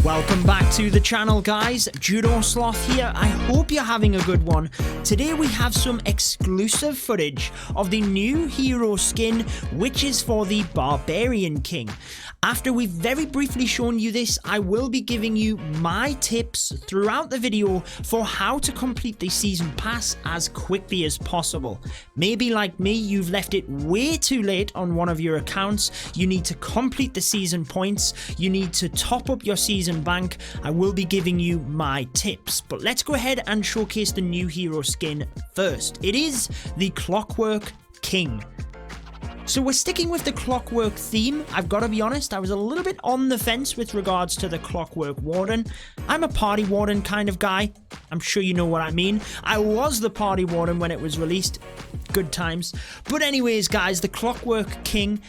Welcome back to the channel, guys. Judo Sloth here. I hope you're having a good one. Today we have some exclusive footage of the new hero skin, which is for the Barbarian King. After we've very briefly shown you this, I will be giving you my tips throughout the video for how to complete the season pass as quickly as possible. Maybe like me, you've left it way too late on one of your accounts. You need to complete the season points. You need to top up your season bank. I will be giving you my tips, but let's go ahead and showcase the new hero skin first. It is the Clockwork King. So we're sticking with the Clockwork theme. I've got to be honest, I was a little bit on the fence with regards to the Clockwork Warden. I'm a party warden kind of guy. I'm sure you know what I mean. I was the party warden when it was released. Good times. But anyways, guys, the Clockwork King,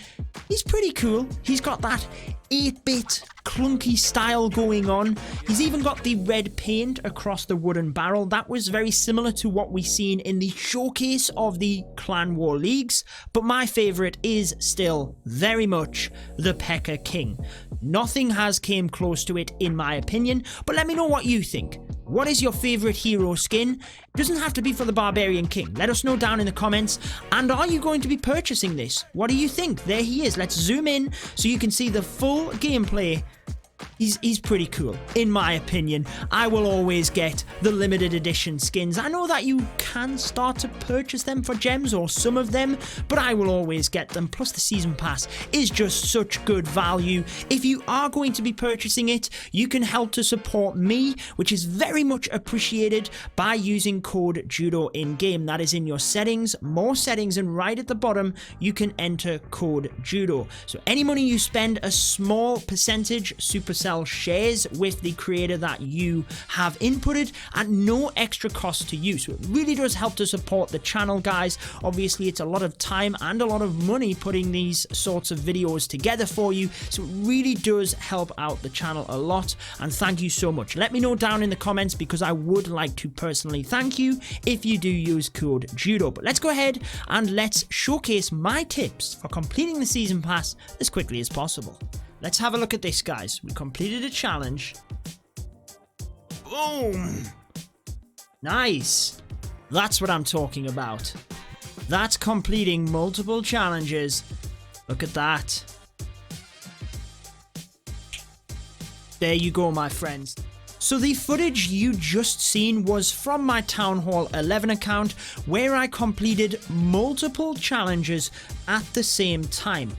he's pretty cool. He's got that 8-bit clunky style going on. He's even got the red paint across the wooden barrel. That was very similar to what we seen in the showcase of the Clan War Leagues, but my favorite is still very much the P.E.K.K.A. King. Nothing has came close to it in my opinion, but let me know what you think. What is your favorite hero skin? It doesn't have to be for the Barbarian King. Let us know down in the comments. And are you going to be purchasing this? What do you think? There he is. Let's zoom in so you can see the full gameplay. He's pretty cool, in my opinion. I will always get the limited edition skins. I know that you can start to purchase them for gems, or some of them, but I will always get them. Plus the season pass is just such good value. If you are going to be purchasing it, you can help to support me, which is very much appreciated, by using code JUDO in game. That is in your settings, more settings, and right at the bottom you can enter code JUDO. So any money you spend, a small percentage Supercell shares with the creator that you have inputted at no extra cost to you. So it really does help to support the channel, guys. Obviously it's a lot of time and a lot of money putting these sorts of videos together for you, so it really does help out the channel a lot, and thank you so much. Let me know down in the comments, because I would like to personally thank you if you do use code JUDO. But let's go ahead and let's showcase my tips for completing the season pass as quickly as possible. Let's have a look at this, guys. We completed a challenge. Boom! Nice. That's what I'm talking about. That's completing multiple challenges. Look at that. There you go, my friends. So the footage you just seen was from my Town Hall 11 account, where I completed multiple challenges at the same time.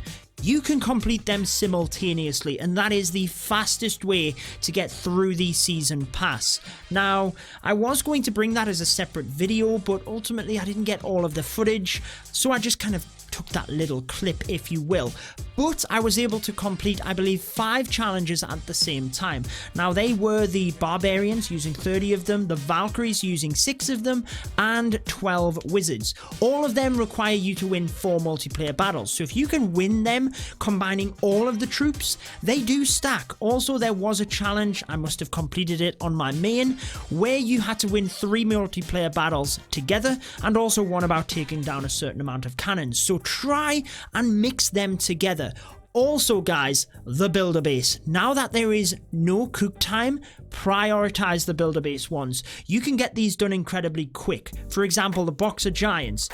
You can complete them simultaneously, and that is the fastest way to get through the season pass. Now, I was going to bring that as a separate video, but ultimately I didn't get all of the footage, so I just kind of took that little clip, if you will. But I was able to complete, I believe, 5 challenges at the same time. Now, they were the Barbarians, using 30 of them, the Valkyries, using 6 of them, and 12 Wizards. All of them require you to win 4 multiplayer battles. So if you can win them, combining all of the troops, they do stack. Also, there was a challenge, I must have completed it on my main, where you had to win 3 multiplayer battles together, and also one about taking down a certain amount of cannons. So try and mix them together. Also, guys, the builder base. Now that there is no cook time, prioritize the builder base ones. You can get these done incredibly quick. For example, the Boxer Giants,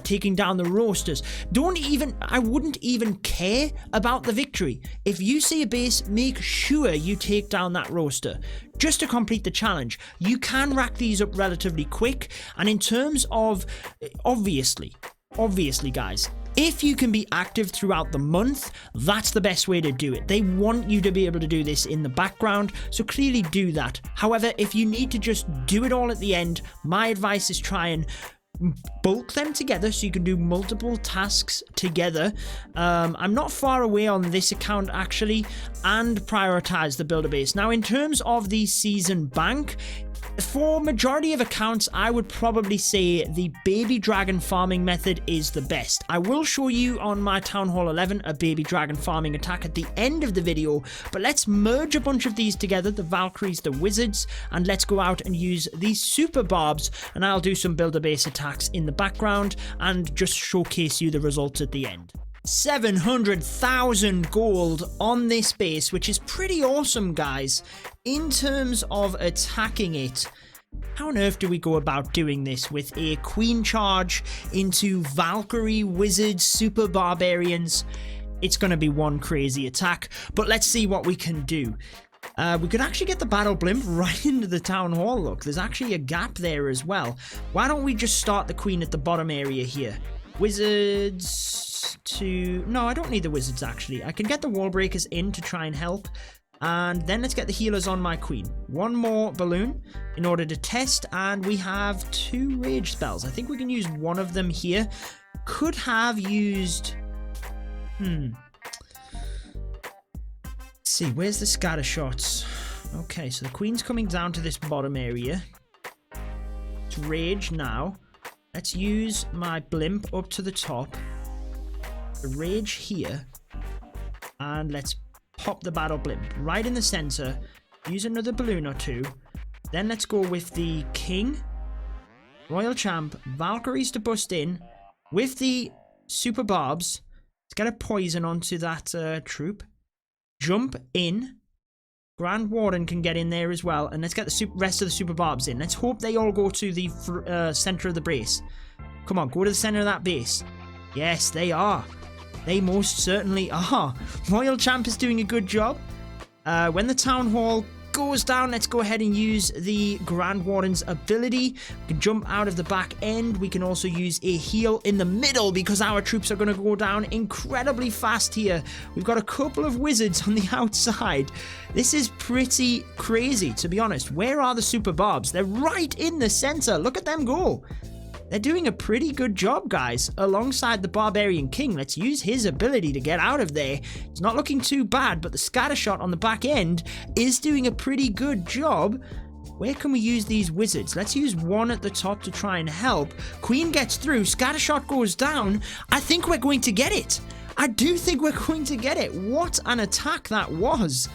taking down the Roasters. I wouldn't even care about the victory. If you see a base, make sure you take down that Roaster, just to complete the challenge. You can rack these up relatively quick, and in terms of, obviously guys, if you can be active throughout the month, that's the best way to do it. They want you to be able to do this in the background, so clearly do that. However, if you need to just do it all at the end, my advice is try and bulk them together so you can do multiple tasks together. I'm not far away on this account actually, and prioritize the builder base. Now, in terms of the season bank, for majority of accounts, I would probably say the baby dragon farming method is the best. I will show you on my Town Hall 11 a baby dragon farming attack at the end of the video, but let's merge a bunch of these together, the Valkyries, the Wizards, and let's go out and use these super barbs, and I'll do some builder base attacks in the background and just showcase you the results at the end. 700,000 gold on this base, which is pretty awesome, guys. In terms of attacking it, how on earth do we go about doing this with a queen charge into Valkyrie, wizards, super barbarians? It's going to be one crazy attack, but let's see what we can do. We could actually get the battle blimp right into the town hall. Look, there's actually a gap there as well. Why don't we just start the queen at the bottom area here? Wizards to... No, I don't need the wizards, actually. I can get the wall breakers in to try and help. And then let's get the healers on my queen. One more balloon in order to test. And we have 2 rage spells. I think we can use one of them here. Could have used... Let's see, where's the scatter shots? Okay, so the queen's coming down to this bottom area. It's rage now. Let's use my blimp up to the top. The rage here. And let's pop the battle blimp right in the center. Use another balloon or 2. Then let's go with the king, royal champ, Valkyries to bust in with the super barbs. Let's get a poison onto that troop. Jump in. Grand Warden can get in there as well. And let's get the rest of the super barbs in. Let's hope they all go to the center of the base. Come on, go to the center of that base. Yes, they are. They most certainly are. Royal Champ is doing a good job. When the Town Hall goes down, let's go ahead and use the Grand Warden's ability. We can jump out of the back end. We can also use a heal in the middle because our troops are going to go down incredibly fast here. We've got a couple of wizards on the outside. This is pretty crazy, to be honest. Where are the super barbs? They're right in the center. Look at them go. They're doing a pretty good job, guys, alongside the Barbarian King. Let's use his ability to get out of there. It's not looking too bad, but the scatter shot on the back end is doing a pretty good job. Where can we use these wizards? Let's use one at the top to try and help. Queen gets through. Scatter shot goes down. I think we're going to get it. I do think we're going to get it. What an attack that was.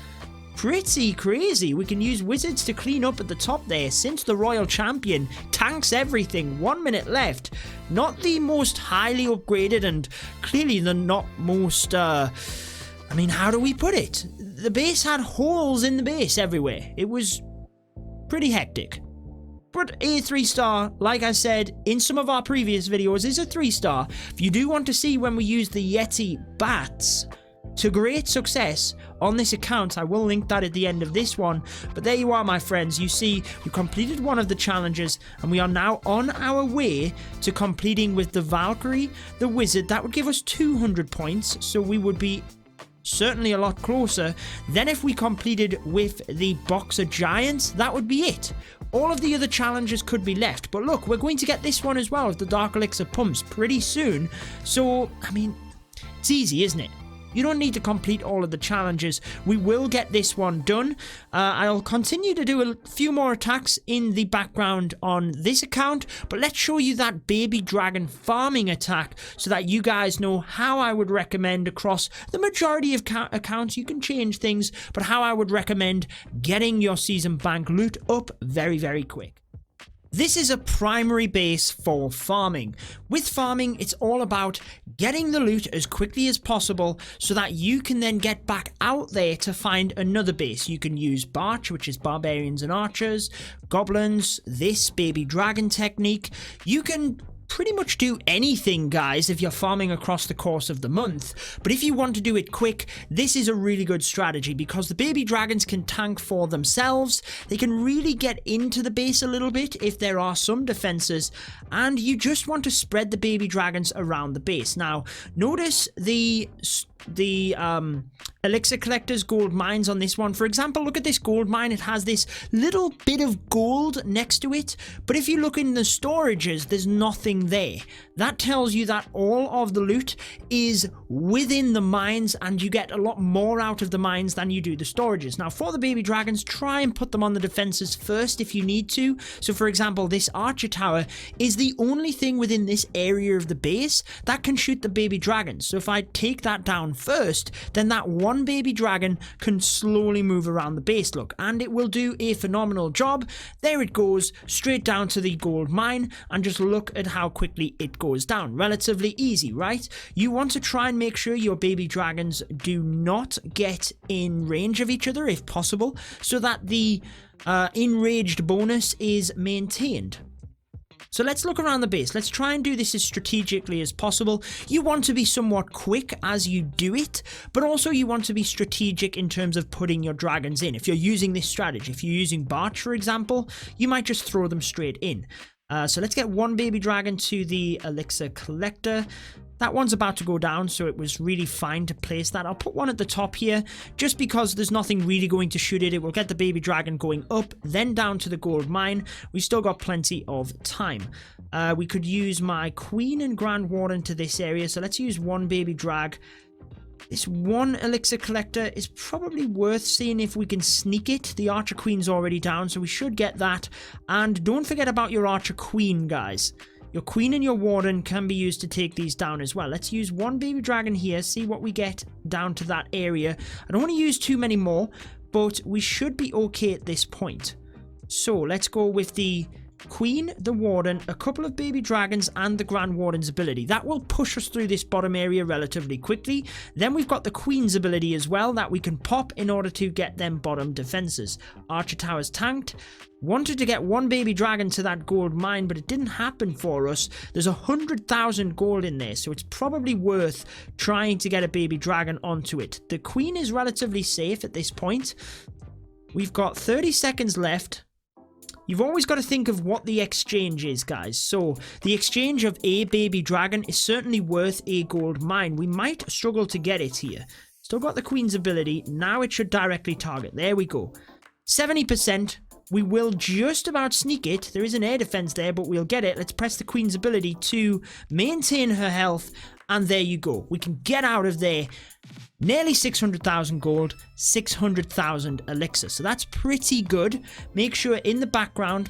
Pretty crazy. We can use wizards to clean up at the top there since the Royal Champion tanks everything. 1 minute left. Not the most highly upgraded and clearly the not most, I mean, how do we put it? The base had holes in the base everywhere. It was pretty hectic. But a 3-star, like I said in some of our previous videos, is a 3-star. If you do want to see when we use the Yeti bats to great success on this account, I will link that at the end of this one. But there you are, my friends. You see, we completed one of the challenges and we are now on our way to completing with the Valkyrie, the wizard. That would give us 200 points, so we would be certainly a lot closer. Then if we completed with the Boxer Giants, that would be it. All of the other challenges could be left, but look, we're going to get this one as well with the Dark Elixir Pumps pretty soon. So, I mean, it's easy, isn't it? You don't need to complete all of the challenges. We will get this one done. I'll continue to do a few more attacks in the background on this account, but let's show you that baby dragon farming attack so that you guys know how I would recommend across the majority of accounts. You can change things, but how I would recommend getting your season bank loot up very, very quick. This is a primary base for farming. With farming, it's all about getting the loot as quickly as possible so that you can then get back out there to find another base. You can use Barch, which is barbarians and archers, goblins, this baby dragon technique. You can pretty much do anything, guys, if you're farming across the course of the month. But if you want to do it quick, this is a really good strategy because the baby dragons can tank for themselves. They can really get into the base a little bit if there are some defenses, and you just want to spread the baby dragons around the base. Now, notice the elixir collectors gold mines on this one. For example, look at this gold mine. It has this little bit of gold next to it, but if you look in the storages, there's nothing there. That tells you that all of the loot is within the mines and you get a lot more out of the mines than you do the storages. Now, for the baby dragons, try and put them on the defenses first if you need to. So for example, this archer tower is the only thing within this area of the base that can shoot the baby dragons. So if I take that down down first, then that one baby dragon can slowly move around the base, look, and it will do a phenomenal job. There it goes, straight down to the gold mine, and just look at how quickly it goes down. Relatively easy, right? You want to try and make sure your baby dragons do not get in range of each other if possible, so that the enraged bonus is maintained. So let's look around the base. Let's try and do this as strategically as possible. You want to be somewhat quick as you do it, but also you want to be strategic in terms of putting your dragons in. If you're using this strategy, if you're using Barch, for example, you might just throw them straight in. So let's get one baby dragon to the elixir collector. That one's about to go down, so it was really fine to place that. I'll put one at the top here, just because there's nothing really going to shoot it. It will get the baby dragon going up, then down to the gold mine. We've still got plenty of time. We could use my queen and grand warden to this area, so let's use one baby drag. This one elixir collector is probably worth seeing if we can sneak it. The archer queen's already down, so we should get that. And don't forget about your archer queen, guys. Your queen and your warden can be used to take these down as well. Let's use one baby dragon here, see what we get down to that area. I don't want to use too many more, but we should be okay at this point. So let's go with the queen, the warden, a couple of baby dragons, and the grand warden's ability. That will push us through this bottom area relatively quickly. Then we've got the queen's ability as well that we can pop in order to get them bottom defenses. Archer towers tanked. Wanted to get one baby dragon to that gold mine, but it didn't happen for us. There's 100,000 gold in there, so it's probably worth trying to get a baby dragon onto it. The queen is relatively safe at this point. We've got 30 seconds left. You've always got to think of what the exchange is, guys. So the exchange of a baby dragon is certainly worth a gold mine. We might struggle to get it here. Still got the queen's ability. Now it should directly target. There we go. 70%. We will just about sneak it. There is an air defense there, but we'll get it. Let's press the queen's ability to maintain her health. And there you go. We can get out of there. Nearly 600,000 gold, 600,000 elixir. So that's pretty good. Make sure in the background,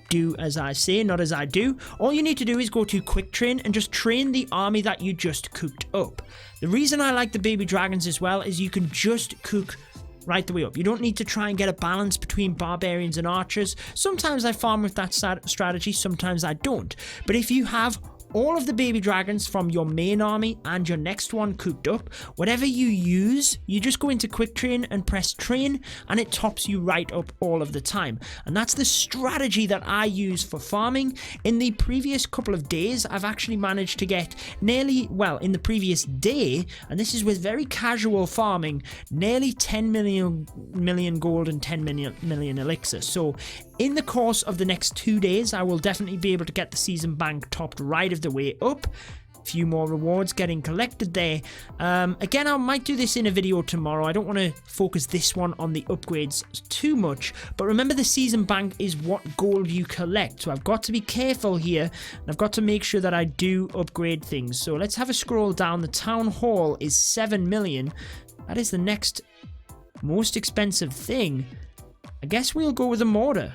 do as I say, not as I do. All you need to do is go to quick train and just train the army that you just cooked up. The reason I like the baby dragons as well is you can just cook right the way up. You don't need to try and get a balance between barbarians and archers. Sometimes I farm with that strategy, sometimes I don't. But if you have all of the baby dragons from your main army and your next one cooked up, whatever you use, you just go into quick train and press train, and it tops you right up all of the time. And that's the strategy that I use for farming. In the previous couple of days, I've actually managed to get nearly, well, in the previous day, and this is with very casual farming, nearly 10 million gold and 10 million elixir. So in the course of the next 2 days, I will definitely be able to get the season bank topped right of the way up. A few more rewards getting collected there. Again, I might do this in a video tomorrow. I don't want to focus this one on the upgrades too much. But remember, the season bank is what gold you collect. So I've got to be careful here. And I've got to make sure that I do upgrade things. So let's have a scroll down. The town hall is 7 million. That is the next most expensive thing. I guess we'll go with the mortar.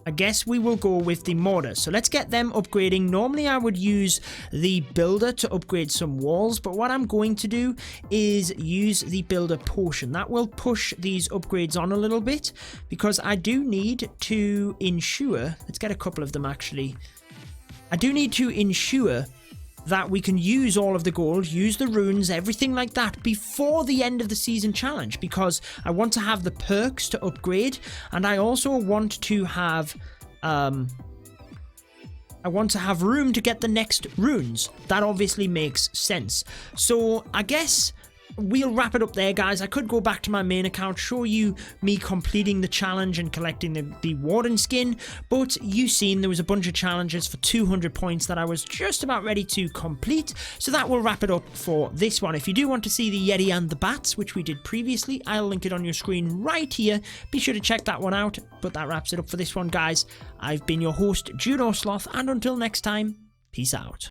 So let's get them upgrading. Normally I would use the builder to upgrade some walls, but what I'm going to do is use the builder potion. That will push these upgrades on a little bit, because I do need to ensure, let's get a couple of them actually. I do need to ensure that we can use all of the gold, use the runes, everything like that before the end of the season challenge, because I want to have the perks to upgrade, and I also want to have room to get the next runes. That obviously makes sense. So I guess we'll wrap it up there, guys. I could go back to my main account, show you me completing the challenge and collecting the warden skin, but you seen there was a bunch of challenges for 200 points that I was just about ready to complete. So that will wrap it up for this one. If you do want to see the Yeti and the bats, which we did previously, I'll link it on your screen right here. Be sure to check that one out. But that wraps it up for this one, guys. I've been your host, Judo Sloth, and until next time, peace out.